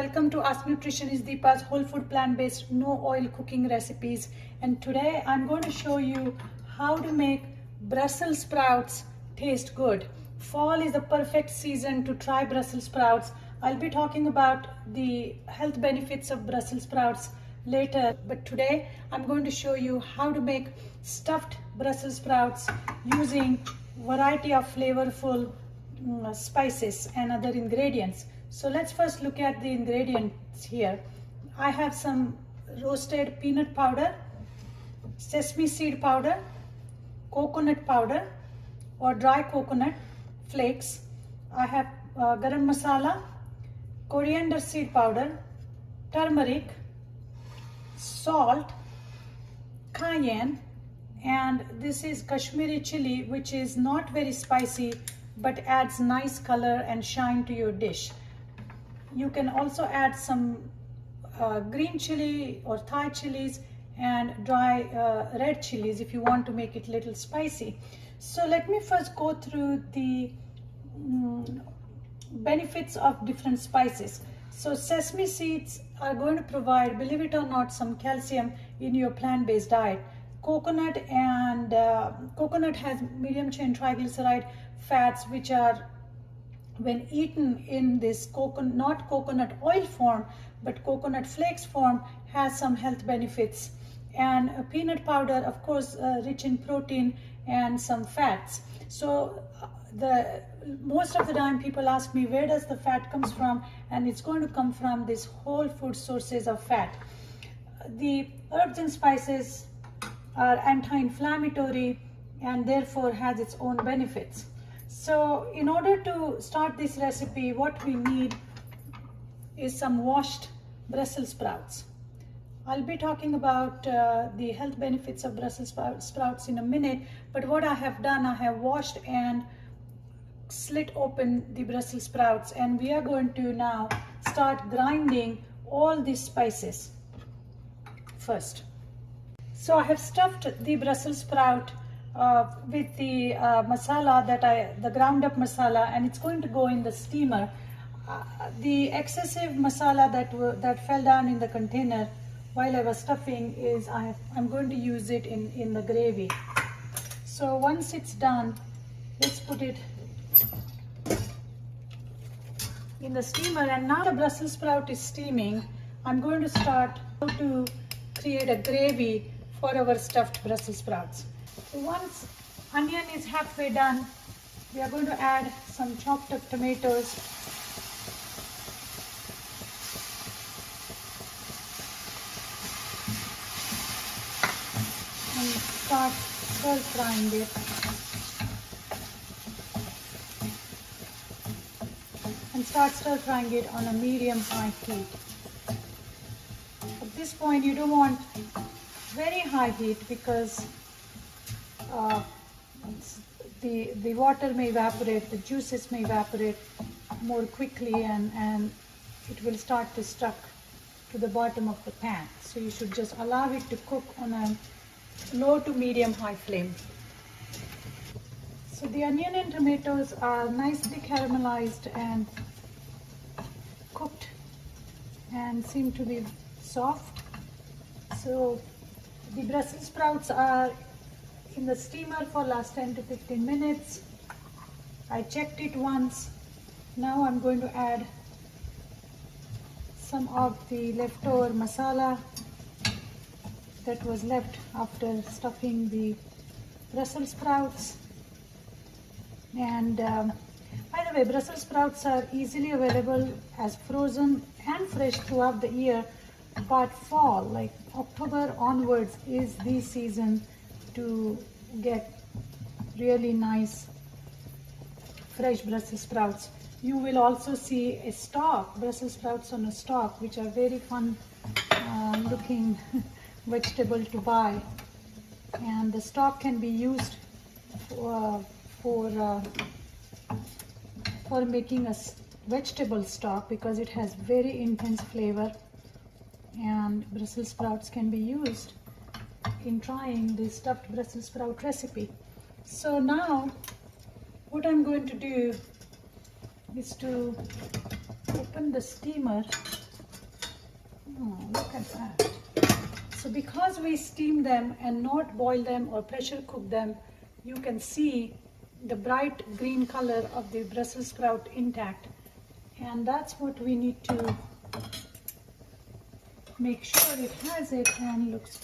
welcome to Ask Nutritionist Deepa's whole food plant-based no oil cooking recipes. And today I'm going to show you how to make Brussels sprouts taste good. Fall is the perfect season to try Brussels sprouts. I'll be talking about the health benefits of Brussels sprouts later, but today I'm going to show you how to make stuffed Brussels sprouts using variety of flavorful spices and other ingredients. So let's first look at the ingredients here. I have some roasted peanut powder, sesame seed powder, coconut powder or dry coconut flakes. I have garam masala, coriander seed powder, turmeric, salt, cayenne, and this is Kashmiri chili, which is not very spicy but adds nice color and shine to your dish. You can also add some green chili or Thai chilies and dry red chilies if you want to make it a little spicy. So let me first go through the benefits of different spices. So sesame seeds are going to provide, believe it or not, some calcium in your plant-based diet. Coconut has medium chain triglyceride fats, which are, when eaten in this not coconut oil form but coconut flakes form, has some health benefits. And peanut powder, of course, rich in protein and some fats. So most of the time people ask me, where does the fat comes from? And it's going to come from these whole food sources of fat. The herbs and spices are anti-inflammatory and therefore has its own benefits. So in order to start this recipe, what we need is some washed Brussels sprouts. I'll be talking about the health benefits of Brussels sprouts in a minute, but what I have done, I have washed and slit open the Brussels sprouts, and we are going to now start grinding all these spices first. So I have stuffed the Brussels sprout with the masala, the ground up masala, and it's going to go in the steamer. The excessive masala that fell down in the container while I was stuffing is I'm going to use it in the gravy. So once it's done, let's put it in the steamer. And now the Brussels sprout is steaming, I'm going to start to create a gravy for our stuffed Brussels sprouts. So once onion is halfway done, we are going to add some chopped up tomatoes. And start stir frying it. And start stir frying it on a medium high heat. At this point you don't want very high heat because the water may evaporate, the juices may evaporate more quickly, and it will start to stuck to the bottom of the pan. So you should just allow it to cook on a low to medium high flame. So the onion and tomatoes are nicely caramelized and cooked and seem to be soft. So the Brussels sprouts are in the steamer for last 10 to 15 minutes. I checked it once. Now I'm going to add some of the leftover masala that was left after stuffing the Brussels sprouts. And by the way, Brussels sprouts are easily available as frozen and fresh throughout the year, but fall, like October onwards, is the season to get really nice fresh Brussels sprouts. You will also see a stalk, Brussels sprouts on a stalk, which are very fun looking vegetable to buy. And the stalk can be used for making a vegetable stock because it has very intense flavor, and Brussels sprouts can be used in trying the stuffed Brussels sprout recipe. So now what I'm going to do is to open the steamer Oh, look at that. So because we steam them and not boil them or pressure cook them, you can see the bright green color of the Brussels sprout intact. And that's what we need to make sure it has it and looks.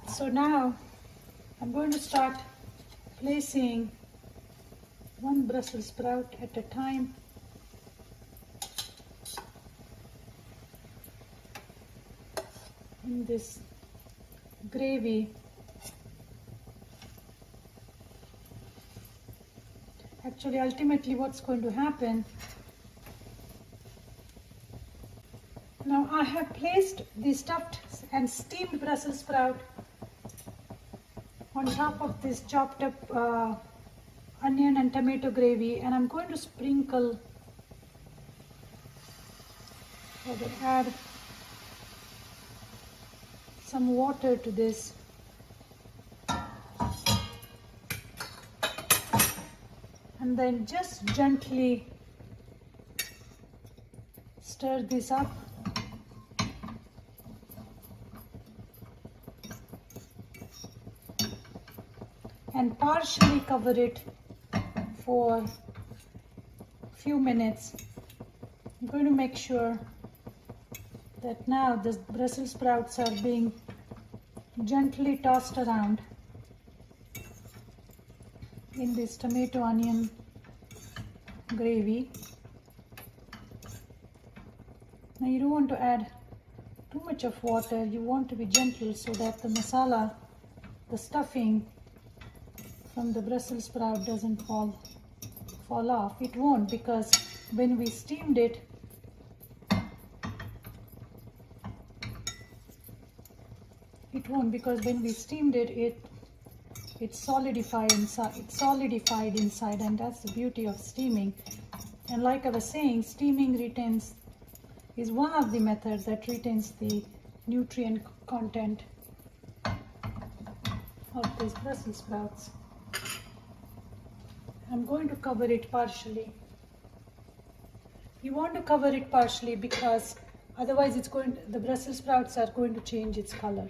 So now I'm going to start placing one Brussels sprout at a time. In this gravy. Actually, ultimately what's going to happen, now I have placed the stuffed and steamed Brussels sprout on top of this chopped up onion and tomato gravy, and I'm going to sprinkle or add some water to this. And then just gently stir this up. And partially cover it for a few minutes. I'm going to make sure that now the Brussels sprouts are being gently tossed around in this tomato onion gravy. Now you don't want to add too much of water. You want to be gentle so that the masala, the stuffing from the Brussels sprout doesn't fall off. It won't, because when we steamed it, it solidified inside, and that's the beauty of steaming. And like I was saying, steaming is one of the methods that retains the nutrient content of these Brussels sprouts. I'm going to cover it partially. You want to cover it partially because otherwise the Brussels sprouts are going to change its color.